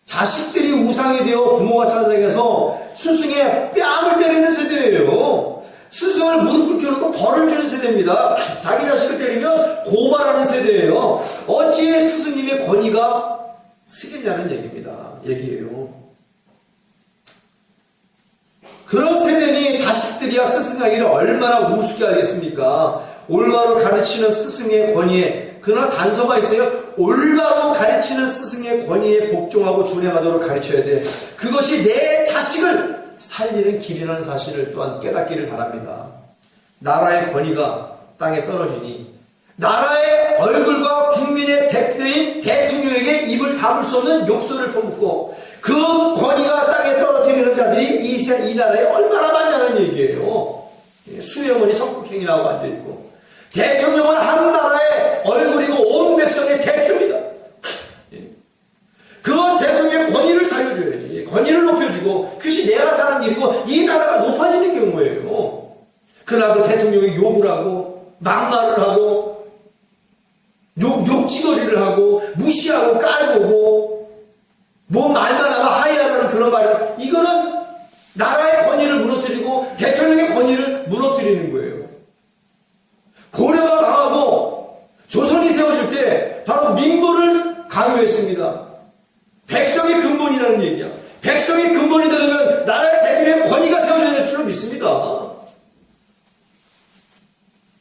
자식들이 우상이 되어 부모가 찾아가서 스승의 뺨을 때리는 세대예요. 스승을 무릎 꿇혀놓고 벌을 주는 세대입니다. 자기 자식을 때리면 고발하는 세대예요. 어찌해 스승님의 권위가 쓰겠냐는 얘기예요. 그런 세대니 자식들이야 스승하기를 얼마나 우습게 알겠습니까? 올바로 가르치는 스승의 권위에, 그러나 단서가 있어요. 올바로 가르치는 스승의 권위에 복종하고 준행하도록 가르쳐야 돼. 그것이 내 자식을 살리는 길이라는 사실을 또한 깨닫기를 바랍니다. 나라의 권위가 땅에 떨어지니 나라의 얼굴과 국민의 대표인 대통령에게 입을 다물 수 없는 욕설을 퍼붓고 그 권위가 땅에 떨어뜨리는 자들이 이 나라에 얼마나 많냐는 얘기예요. 수영원이 석국행이라고 앉아있고, 대통령은 한 나라의 얼굴이고 온 백성의 대표입니다. 그 대통령의 권위를 살려줘야지. 권위를 높여주고 그것이 내가 사는 일이고 이 나라가 높아지는 경우예요. 그러나 그 대통령이 욕을 하고 막말을 하고 욕지거리를 하고 무시하고 깔보고 뭐 말만 하면 하이하라는 그런 말을, 이거는 나라의 권위를 무너뜨리고 대통령의 권위를 무너뜨리는 거예요. 고려가 망하고 조선이 세워질 때 바로 민보를 강요했습니다. 백성의 근본이라는 얘기야. 백성의 근본이 되려면 나라의 대통령의 권위가 세워져야 될 줄로 믿습니다.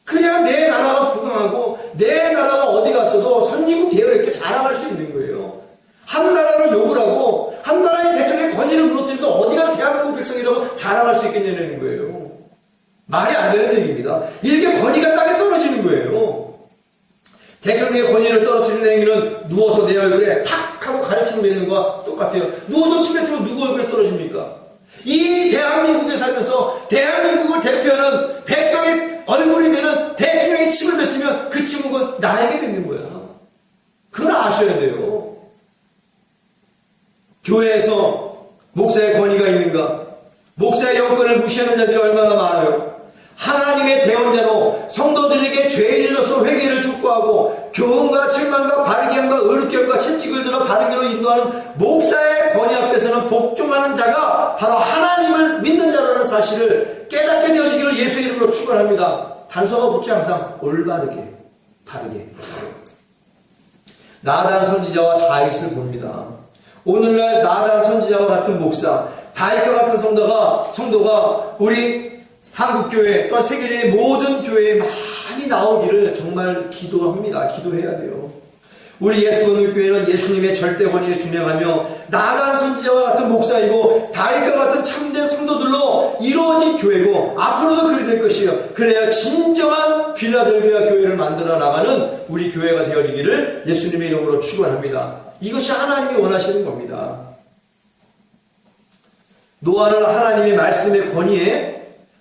그냥 내 나라가 부강하고 내 나라가 어디 갔어도 선진국 대우에 이렇게 자랑할 수 있는 거예요. 한 나라를 욕을 하고 한 나라의 대통령의 권위를 무너뜨려서 어디 가서 대한민국 백성이라고 자랑할 수 있겠냐는 거예요. 말이 안 되는 얘기입니다. 이렇게 권위가 땅에 떨어지는 거예요. 대통령의 권위를 떨어뜨리는 행위는 누워서 내 얼굴에 탁 하고 가르치는 행위과 똑같아요. 누워서 침 뱉으면 누구 얼굴에 떨어집니까? 이 대한민국에 살면서 대한민국을 대표하는 백성의 얼굴이 되는 대통령의 침을 뱉으면 그 침묵은 나에게 뱉는 거야. 그걸 아셔야 돼요. 교회에서 목사의 권위가 있는가? 목사의 영권을 무시하는 자들이 얼마나 많아요. 하나님의 대언자로 성도들에게 죄인으로서 회개를 촉구하고 교훈과 책망과 바르게 함과 의롭게 함과 채찍을 들어 바른 길로 인도하는 목사의 권위 앞에서는 복종하는 자가 바로 하나님을 믿는 자라는 사실을 깨닫게 되어지기를 예수의 이름으로 축원합니다. 단서가 붙지 항상 올바르게, 바르게. 나단 선지자와 다윗을 봅니다. 오늘날 나단 선지자와 같은 목사, 다윗과 같은 성도가 우리 한국교회 또한 세계적인 모든 교회에 많이 나오기를 정말 기도합니다. 기도해야 돼요. 우리 예수건국교회는 예수님의 절대 권위에 준행하며 나단 선지자와 같은 목사이고 다윗과 같은 참된 성도들로 이루어진 교회고 앞으로도 그리 될 것이에요. 그래야 진정한 빌라델비아 교회를 만들어 나가는 우리 교회가 되어지기를 예수님의 이름으로 축원합니다. 이것이 하나님이 원하시는 겁니다. 노아는 하나님의 말씀의 권위에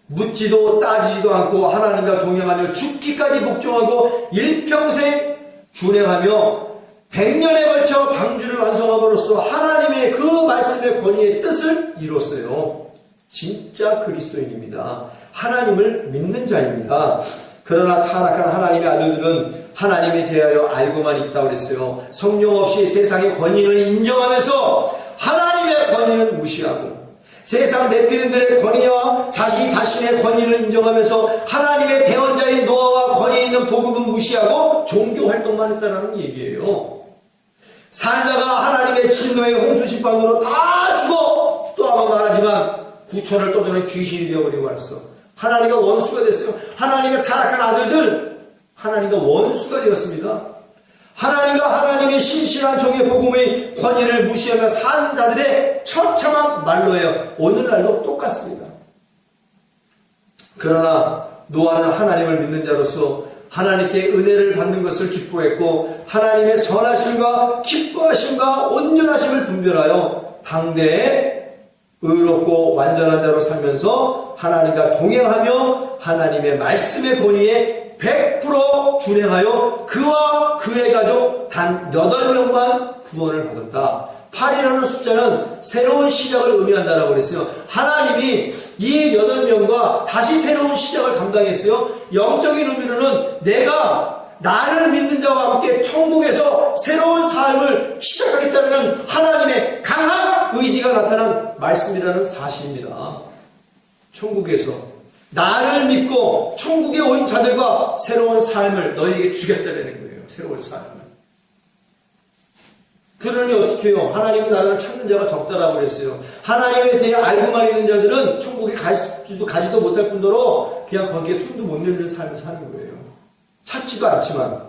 묻지도 따지지도 않고 하나님과 동행하며 죽기까지 복종하고 일평생 준행하며 100년에 걸쳐 방주를 완성함으로써 하나님의 그 말씀의 권위의 뜻을 이뤘어요. 진짜 그리스도인입니다. 하나님을 믿는 자입니다. 그러나 타락한 하나님의 아들들은 하나님에 대하여 알고만 있다고 그랬어요. 성령 없이 세상의 권위를 인정하면서 하나님의 권위는 무시하고 세상 네피림들의 권위와 자신의 권위를 인정하면서 하나님의 대언자인 노아와 권위 있는 복음은 무시하고 종교 활동만 했다는 얘기예요. 살다가 하나님의 진노의 홍수 심판으로 다 죽어 또 한번 말하지만 구천을 떠도는 귀신이 되어버리고 말았어. 하나님과 원수가 됐어요. 하나님의 타락한 아들들 하나님과 원수가 되었습니다. 하나님과 하나님의 신실한 종의 복음의 권위를 무시하며 산 자들의 처참한 말로예요. 오늘날도 똑같습니다. 그러나 노아는 하나님을 믿는 자로서 하나님께 은혜를 받는 것을 기뻐했고 하나님의 선하심과 기뻐하심과 온전하심을 분별하여 당대에 의롭고 완전한 자로 살면서 하나님과 동행하며 하나님의 말씀의 권위에 100% 준행하여 그와 그의 가족 단 8명만 구원을 받았다. 8이라는 숫자는 새로운 시작을 의미한다라고 그랬어요. 하나님이 이 8명과 다시 새로운 시작을 감당했어요. 영적인 의미로는 내가 나를 믿는 자와 함께 천국에서 새로운 삶을 시작하겠다는 하나님의 강한 의지가 나타난 말씀이라는 사실입니다. 천국에서 나를 믿고 천국에 온 자들과 새로운 삶을 너희에게 주겠다는 거예요. 새로운 삶을. 그러니 어떻게 해요? 하나님의 나라를 찾는 자가 적다라고 그랬어요. 하나님에 대해 알고만 있는 자들은 천국에 가지도 못할 뿐더러 그냥 거기에 손도 못 내밀는 삶을 사는 거예요. 찾지도 않지만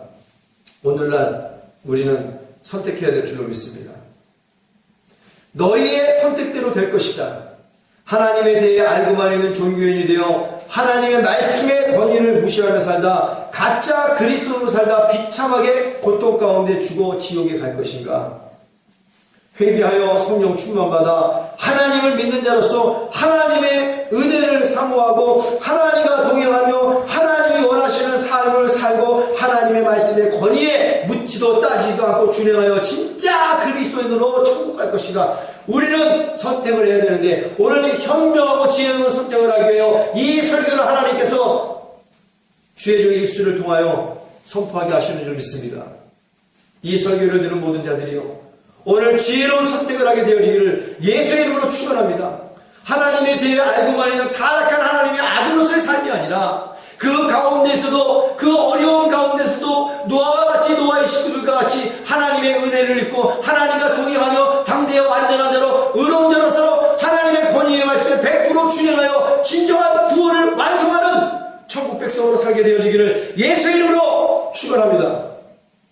오늘날 우리는 선택해야 될 줄로 믿습니다. 너희의 선택대로 될 것이다. 하나님에 대해 알고만 있는 종교인이 되어 하나님의 말씀의 권위를 무시하며 살다 가짜 그리스도로 살다 비참하게 고통 가운데 죽어 지옥에 갈 것인가? 회개하여 성령 충만받아 하나님을 믿는 자로서 하나님의 은혜를 사모하고 하나님과 동행하며 하나님이 원하시는 삶을 살고 하나님의 말씀의 권위에 묻지도 따지지도 않고 준행하여 진짜 그리스도인으로 천국 갈 것이다. 우리는 선택을 해야 되는데 오늘 현명하고 지혜로운 선택을 하기 위하여 이 설교를 하나님께서 주의 종의 입술을 통하여 선포하게 하시는 줄 믿습니다. 이 설교를 들은 모든 자들이요 오늘 지혜로운 선택을 하게 되어지기를 예수의 이름으로 축원합니다. 하나님에 대해 알고만 있는 타락한 하나님의 아들로서의 삶이 아니라 그 가운데서도 그 어려운 가운데서도 노아와 같이 노아의 식구들과 같이 하나님의 은혜를 입고 하나님과 동행하며 당대의 완전한 자로 의로운 자로서 하나님의 권위의 말씀을 100% 준행하여 진정한 구원을 완성하는 천국 백성으로 살게 되어지기를 예수의 이름으로 축원합니다.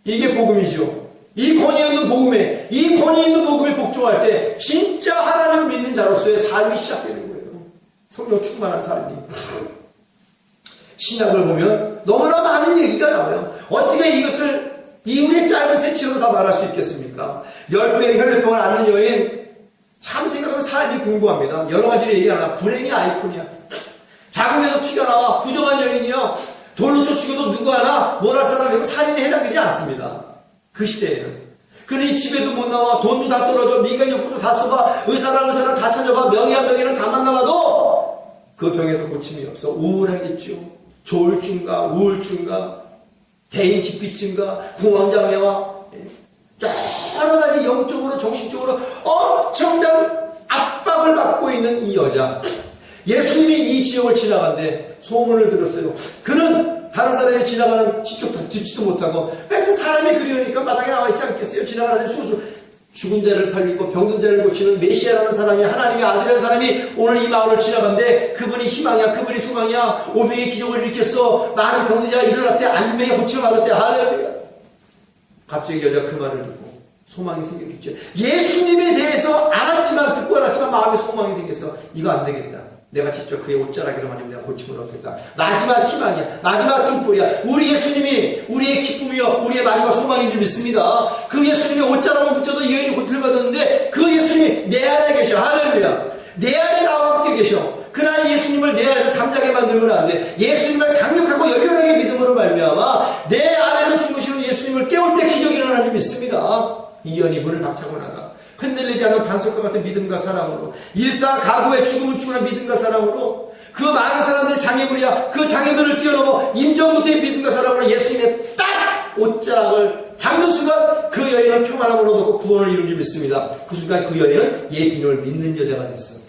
이게 복음이죠. 이 권위 있는 복음에 이 권위 있는 복음에 복종할 때 진짜 하나님을 믿는 자로서의 삶이 시작되는 거예요. 성령 충만한 삶이. 신약을 보면 너무나 많은 얘기가 나와요. 어떻게 이것을 이 우리의 짧은 세치로 다 말할 수 있겠습니까? 10배의 혈류병을 앓는 여인 참 생각하면 삶이 궁금합니다. 여러 가지를 얘기하나 불행의 아이콘이야. 자궁에서 피가 나와 부정한 여인이요. 돌로 쫓기고도 누구 하나 뭘 할 사람이 살인에 해당되지 않습니다. 그 시대에는. 그러니 집에도 못 나와 돈도 다 떨어져 민간요금도 다 써봐 의사랑 다 찾아봐 명예와 명예는 다 만나봐도 그 병에서 고침이 없어. 우울하겠죠. 조울증과 우울증과 대인 기피증과 공황장애와 여러 가지 영적으로 정신적으로 엄청난 압박을 받고 있는 이 여자 예수님이 이 지역을 지나간데 소문을 들었어요. 그는 다른 사람이 지나가는 뒤쪽도 듣지도 못하고 그 사람이 그리우니까 마당에 나와 있지 않겠어요? 지나가는 소수 죽은 자를 살리고 병든 자를 고치는 메시아라는 사람이 하나님의 아들이라는 사람이 오늘 이 마을을 지나간데 그분이 희망이야 그분이 소망이야 오병의 기적을 일으켰어 많은 병든 자가 일어났대 안진병이 고침을 받았대 할렐루야. 갑자기 여자가 그 말을 듣고 소망이 생겼겠죠. 예수님에 대해서 알았지만 듣고 알았지만 마음에 소망이 생겼어. 이거 안 되겠다. 내가 직접 그의 옷자락으로 만지면 내가 고침을 얻겠다. 마지막 희망이야. 마지막 등불이야. 우리 예수님이 우리의 기쁨이요 우리의 마지막 소망인 줄 믿습니다. 그 예수님이 옷자락을 붙여도 여인이 고침을 받았는데 그 예수님이 내 안에 계셔. 할렐루야. 내 안에 나와 함께 계셔. 그날 예수님을 내 안에서 잠자게 만들면 안 돼. 예수님을 강력하고 열렬하게 믿음으로 말미암아 내 안에서 주무시는 예수님을 깨울 때 기적이 일어나는 줄 믿습니다. 이 여인이 문을 박차고 나가 흔들리지 않은 반석과 같은 믿음과 사랑으로 일사가구의 죽음을 추구하는 믿음과 사랑으로 그 많은 사람들의 장애물이야 그 장애물을 뛰어넘어 임전부터의 믿음과 사랑으로 예수님의 딱 옷자락을 잡는 순간 그 여인은 평안함으로 얻고 구원을 이룬 줄 믿습니다. 그 순간 그 여인은 예수님을 믿는 여자가 됐어요.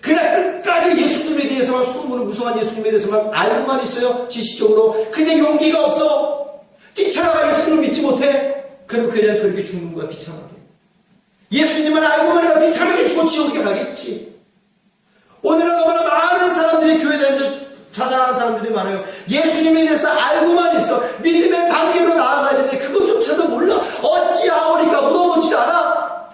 그날 끝까지 예수님에 대해서만 소문을 무성한 예수님에 대해서만 알고만 있어요. 지식적으로. 근데 용기가 없어. 뛰쳐나가 예수님을 믿지 못해. 그럼 그 여자는 그렇게 죽는 거야. 비참하게. 예수님을 알고만 해도 비참하게 죽어 지옥에 가겠지. 오늘은 너무나 많은 사람들이 교회 다니면서 자살하는 사람들이 많아요. 예수님에 대해서 알고만 있어. 믿음의 단계로 나아가야 되는데 그것조차도 몰라. 어찌하오니까 물어보지 않아.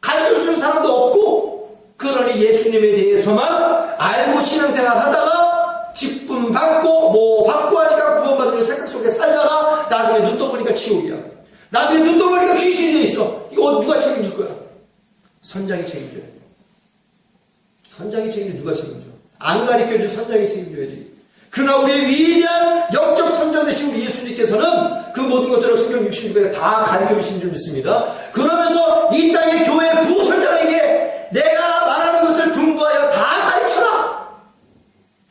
가르쳐주는 사람도 없고. 그러니 예수님에 대해서만 알고 신앙생활 하다가 직분 받고 뭐 받고 하니까 구원받는 생각 속에 살다가 나중에 눈 떠보니까 지옥이야. 나중에 눈 떠보니까 귀신이 돼 있어. 이거 누가 책임질 거야? 선장이 책임져야 돼. 선장이 책임져. 누가 책임져? 안 가르쳐준 선장이 책임져야지. 그러나 우리의 위대한 영적 선장 되신 우리 예수님께서는 그 모든 것들을 성경 66편에 다 가르쳐주신 줄 믿습니다. 그러면서 이 땅의 교회 부선장에게 내가 말하는 것을 분부하여 다 가르쳐라.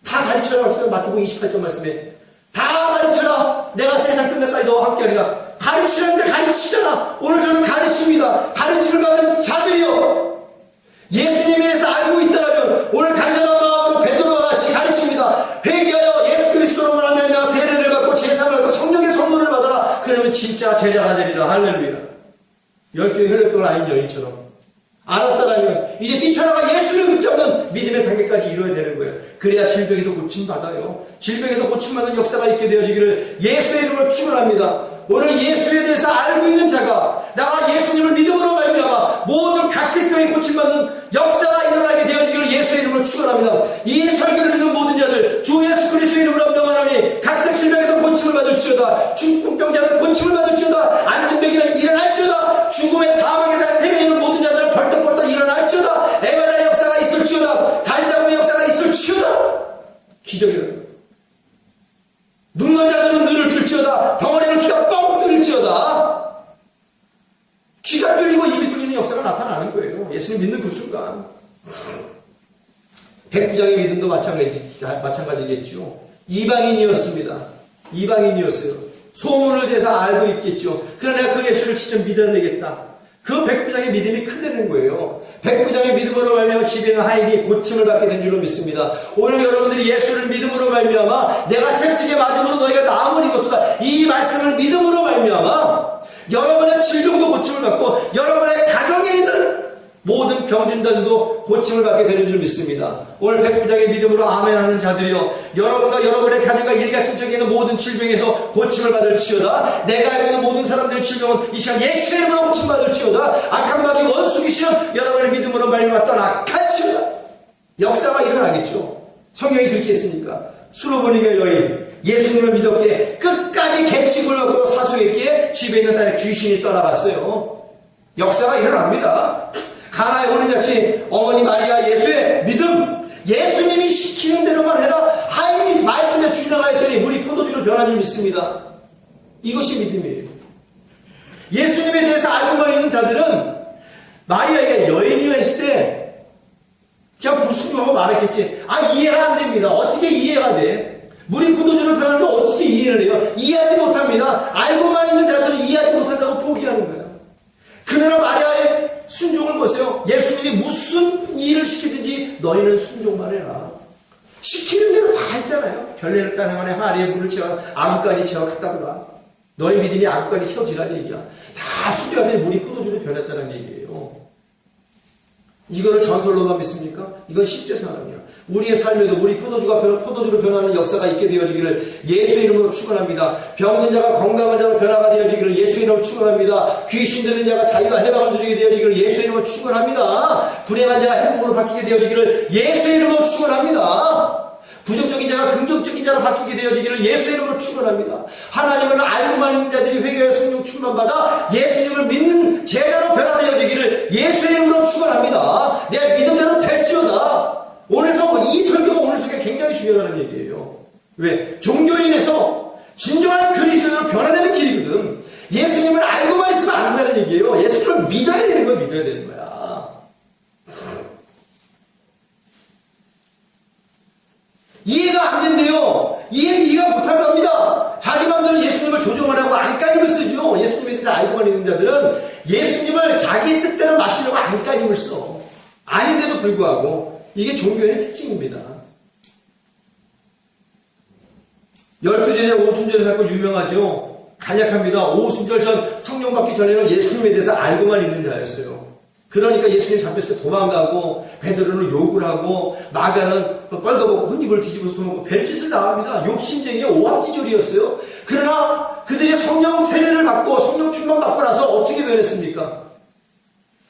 다 가르쳐라. 마태복음 28절 말씀에 다 가르쳐라. 내가 세상 끝날까지 너와 함께하리라. 가르치라는데 가르치잖아. 오늘 저는 가르칩니다. 가르침을 받은 자들이요. 예수님에 대해서 알고 있다면 오늘 간절한 마음으로 베드로와 같이 가르칩니다. 진짜 제자가 되리라. 할렐루야. 12의 혈액병을 아닌 여인처럼 알았다라면 이제 뛰쳐나가 예수를 붙잡는 믿음의 단계까지 이루어야 되는 거예요. 그래야 질병에서 고침받아요. 질병에서 고침받는 역사가 있게 되어지기를 예수의 이름으로 축원합니다. 오늘 예수에 대해서 알고 있는 자가 나가 예수님을 믿음으로 말미암아 모든 각색병에 고침받는 역사가 일어나게 되어지기를 예수의 이름으로 축원합니다. 이 설교를 듣는 모든 자들 주 예수 그리스도의 이름으로 명하노니 각색 질병에서 고침을 받을지어다. 중풍병자는 고침을 받을지어다. 안진병이는 일어날지어다. 죽음의 사망에서 헤매이는 모든 자들은 벌떡벌떡 일어날지어다. 에메라의 역사가 있을지어다. 달다움의 역사가 있을지어다. 기적이다. 눈먼 자들은 눈을 뜰지어다. 덩어리는 귀가 뻥 뚫릴지어다. 귀가 뚫리고 입이 뚫리는 역사가 나타나는 거예요. 예수님 믿는 그 순간. 백부장의 믿음도 마찬가지겠죠. 이방인이었습니다. 이방인이었어요. 소문을 대해서 알고 있겠죠. 그러나 그 예수를 직접 믿어내겠다. 그 백부장의 믿음이 크다는 거예요. 백부장의 믿음으로 말미암아 집에 있는 하인이 고침을 받게 된 줄로 믿습니다. 오늘 여러분들이 예수를 믿음으로 말미암아 내가 채찍에 맞음으로 너희가 나음을 입었도다. 이 말씀을 믿음으로 말미암아 여러분의 질병도 고침을 받고 여러분의 가정에 있는 모든 병진들도 고침을 받게 되는 줄 믿습니다. 오늘 백부장의 믿음으로 아멘하는 자들이여 여러분과 여러분의 가정과 일가 친척에 있는 모든 질병에서 고침을 받을지어다. 내가 알고 있는 모든 사람들의 질병은 이 시간 예수의 이름으로 고침받을지어다. 악한 마귀 원수 귀신은 여러분의 믿음으로 말미암아 떠나갈지어다. 역사가 일어나겠죠. 성경이 그렇게 했으니까 수로보니가 여인 예수님을 믿었기에 끝까지 계칙을 얻고 사수했기에 집에 있는 딸의 귀신이 떠나갔어요. 역사가 일어납니다. 가나에 오는 자치 어머니 마리아 예수의 믿음, 예수님이 시키는 대로만 해라. 하인이 말씀에 준행하였더니 물이 포도주로 변한 줄 믿습니다. 이것이 믿음이에요. 예수님에 대해서 알고만 있는 자들은 마리아가 여인이라 했을 때 그냥 불순종하고 말했겠지. 이해가 안 됩니다. 어떻게 이해가 돼? 물이 포도주로 변하는데 어떻게 이해를 해요? 이해하지 못합니다. 알고만 있는 자들은 이해하지 못한다고 포기하는 거예요. 그러나 마리아의 순종을 보세요. 예수님이 무슨 일을 시키든지 너희는 순종만 해라. 시키는 대로 다 했잖아요. 별내를 따는 안에 하리에 물을 채워 아구까지 채워 갖다 두라. 너희 믿음이 아구까지 채워지라는 얘기야. 다 순종하더니 물이 포도주로 변했다는 얘기예요. 이거를 전설로만 믿습니까? 이건 실제 상황이야. 우리의 삶에도 우리 포도주로 변하는 역사가 있게 되어지기를 예수의 이름으로 축원합니다. 병든 자가 건강한 자로 변화가 되어지기를 예수의 이름으로 축원합니다. 귀신 들린 자가 자유와 해방을 누리게 되어지기를 예수의 이름으로 축원합니다. 불행한 자가 행복으로 바뀌게 되어지기를 예수의 이름으로 축원합니다. 부정적인 자가 긍정적인 자로 바뀌게 되어지기를 예수의 이름으로 축원합니다. 하나님을 알고만 있는 자들이 회개의 성령 충만받아 예수님을 믿는 제자로 변화되어지기를 예수의 이름으로 축원합니다. 내 믿음대로 될지어다. 이 설교가 오늘 설교가 굉장히 중요하다는 얘기예요. 왜? 종교인에서 진정한 그리스도로 변화되는 길이거든. 예수님을 알고만 있으면 안 한다는 얘기예요. 예수님을 믿어야 되는 걸 믿어야 되는 거야. 이해가 안 된대요. 이해가 못한답니다. 자기 마음대로 예수님을 조종하려고 안간힘을 쓰죠. 예수님에 대해서 알고만 있는 자들은 예수님을 자기 뜻대로 맞추려고 안간힘을 써. 아닌데도 불구하고 이게 종교의 특징입니다. 12제자 오순절 사건 유명하죠. 간략합니다. 오순절 전 성령 받기 전에는 예수님에 대해서 알고만 있는 자였어요. 그러니까 예수님 잡혔을 때 도망가고 베드로는 욕을 하고 마가는 뻘거벗고 헛입을 뒤집어서 도망가고 별짓을 다 합니다. 욕심쟁이 오합지졸이었어요. 그러나 그들이 성령 세례를 받고 성령 충만 받고 나서 어떻게 변했습니까?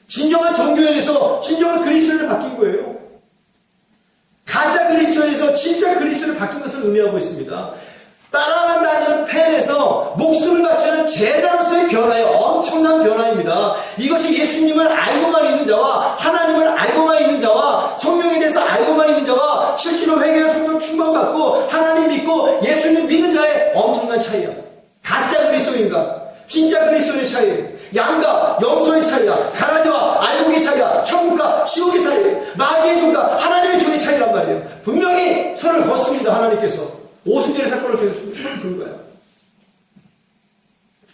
진정한 종교인에서 진정한 그리스도인을 바뀐 거예요. 가짜 그리스도인에서 진짜 그리스도를 바뀐 것을 의미하고 있습니다. 따라만 다니는 팬에서 목숨을 바치는 제자로서의 변화에 엄청난 변화입니다. 이것이 예수님을 알고만 있는 자와 하나님을 알고만 있는 자와 성령에 대해서 알고만 있는 자와 실제로 회개와 성령 충만받고 하나님 믿고 예수님 믿는 자의 엄청난 차이야. 가짜 그리스도인과 진짜 그리스도의 차이, 양과 염소의 차이야. 가라지와 알곡의 차이야. 천국과 지옥의 차이, 마귀의 종과 하나님의 종의 차이란 말이에요. 분명히 선을 걷습니다. 하나님께서 오순절의 사건을 통해서 선을 그은 거예요.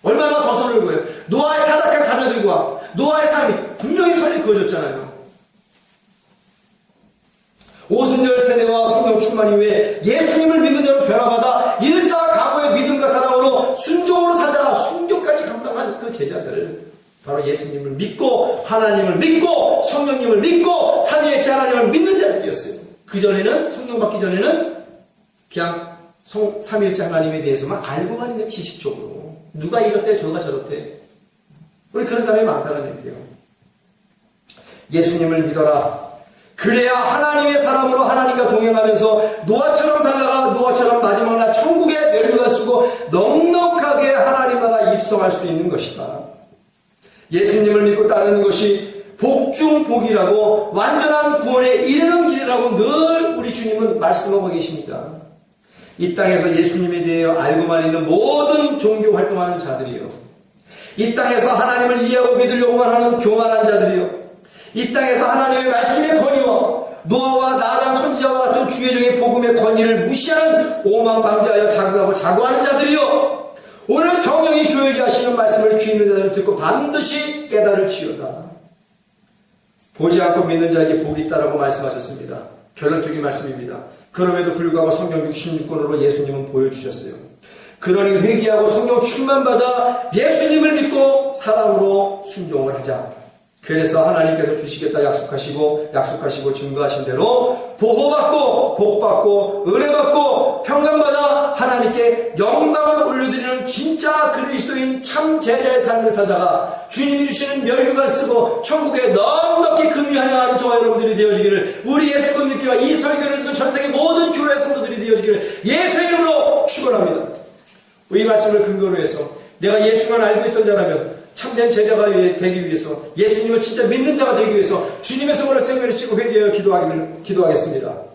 얼마나 더 선을 그어요. 노아의 타락한 자녀들과 노아의 삶이 분명히 선이 그어졌잖아요. 오순절 세례와 성령 충만 이후에 예수님을 믿는 자로 변화받아 일사가보의 믿음과 사랑으로 순종으로 살다가 순교까지 간 활동한 그 제자들, 바로 예수님을 믿고 하나님을 믿고 성령님을 믿고 삼위일체 하나님을 믿는 자들이었어요. 그전에는, 성령 받기 전에는 그냥 삼위일체 하나님에 대해서만 알고만 있는 지식적으로 누가 이렇대 저가 저렇대, 우리 그런 사람이 많다는 얘기예요. 예수님을 믿어라. 그래야 하나님의 사람으로 하나님과 동행하면서 노아처럼 살다가 노아처럼 마지막 날 천국에 면류관 쓰고 넉넉하게 하나님 나라 입성할 수 있는 것이다. 예수님을 믿고 따르는 것이 복중복이라고, 완전한 구원에 이르는 길이라고 늘 우리 주님은 말씀하고 계십니다. 이 땅에서 예수님에 대해 알고만 있는 모든 종교 활동하는 자들이요, 이 땅에서 하나님을 이해하고 믿으려고만 하는 교만한 자들이요, 이 땅에서 하나님의 말씀의 권위와 노아와 나단 선지자와 같은 주의종의 복음의 권위를 무시하는 오만방자하여 자극하고 자고하는 자들이요, 오늘 성령이 교회에 하시는 말씀을 귀 있는 자들을 듣고 반드시 깨달을지어다. 보지 않고 믿는 자에게 복이 있다라고 말씀하셨습니다. 결론적인 말씀입니다. 그럼에도 불구하고 성경 66권으로 예수님은 보여주셨어요. 그러니 회개하고 성령 충만받아 예수님을 믿고 사랑으로 순종을 하자. 그래서 하나님께서 주시겠다 약속하시고 증거하신 대로 보호받고 복받고 은혜받고 평강받아 하나님께 영광을 올려드리는 진짜 그리스도인 참 제자의 삶을 살다가 주님이 주시는 면류관 쓰고 천국에 넉넉히 금유하는 저와 여러분들이 되어지기를, 우리 예수 공동체와 이 설교를 듣는 전세계 모든 교회 성도들이 되어지기를 예수의 이름으로 축원합니다. 이 말씀을 근거로 해서 내가 예수만 알고 있던 자라면 참된 제자가 되기 위해서, 예수님을 진짜 믿는 자가 되기 위해서 주님의 성원을 생명을 찍고 회개하여 기도하겠습니다.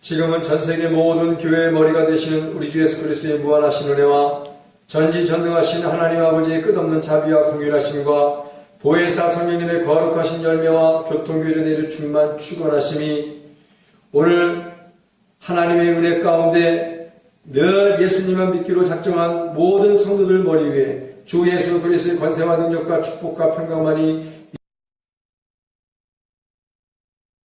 지금은 전세계 모든 교회의 머리가 되시는 우리 주 예수 그리스도의 무한하신 은혜와 전지전능하신 하나님 아버지의 끝없는 자비와 긍휼하심과 보혜사 성령님의 거룩하신 열매와 교통교제대로 충만 축원하심이 오늘 하나님의 은혜 가운데 늘 예수님만 믿기로 작정한 모든 성도들 머리 위에 주 예수 그리스도의 권세와 능력과 축복과 평강만이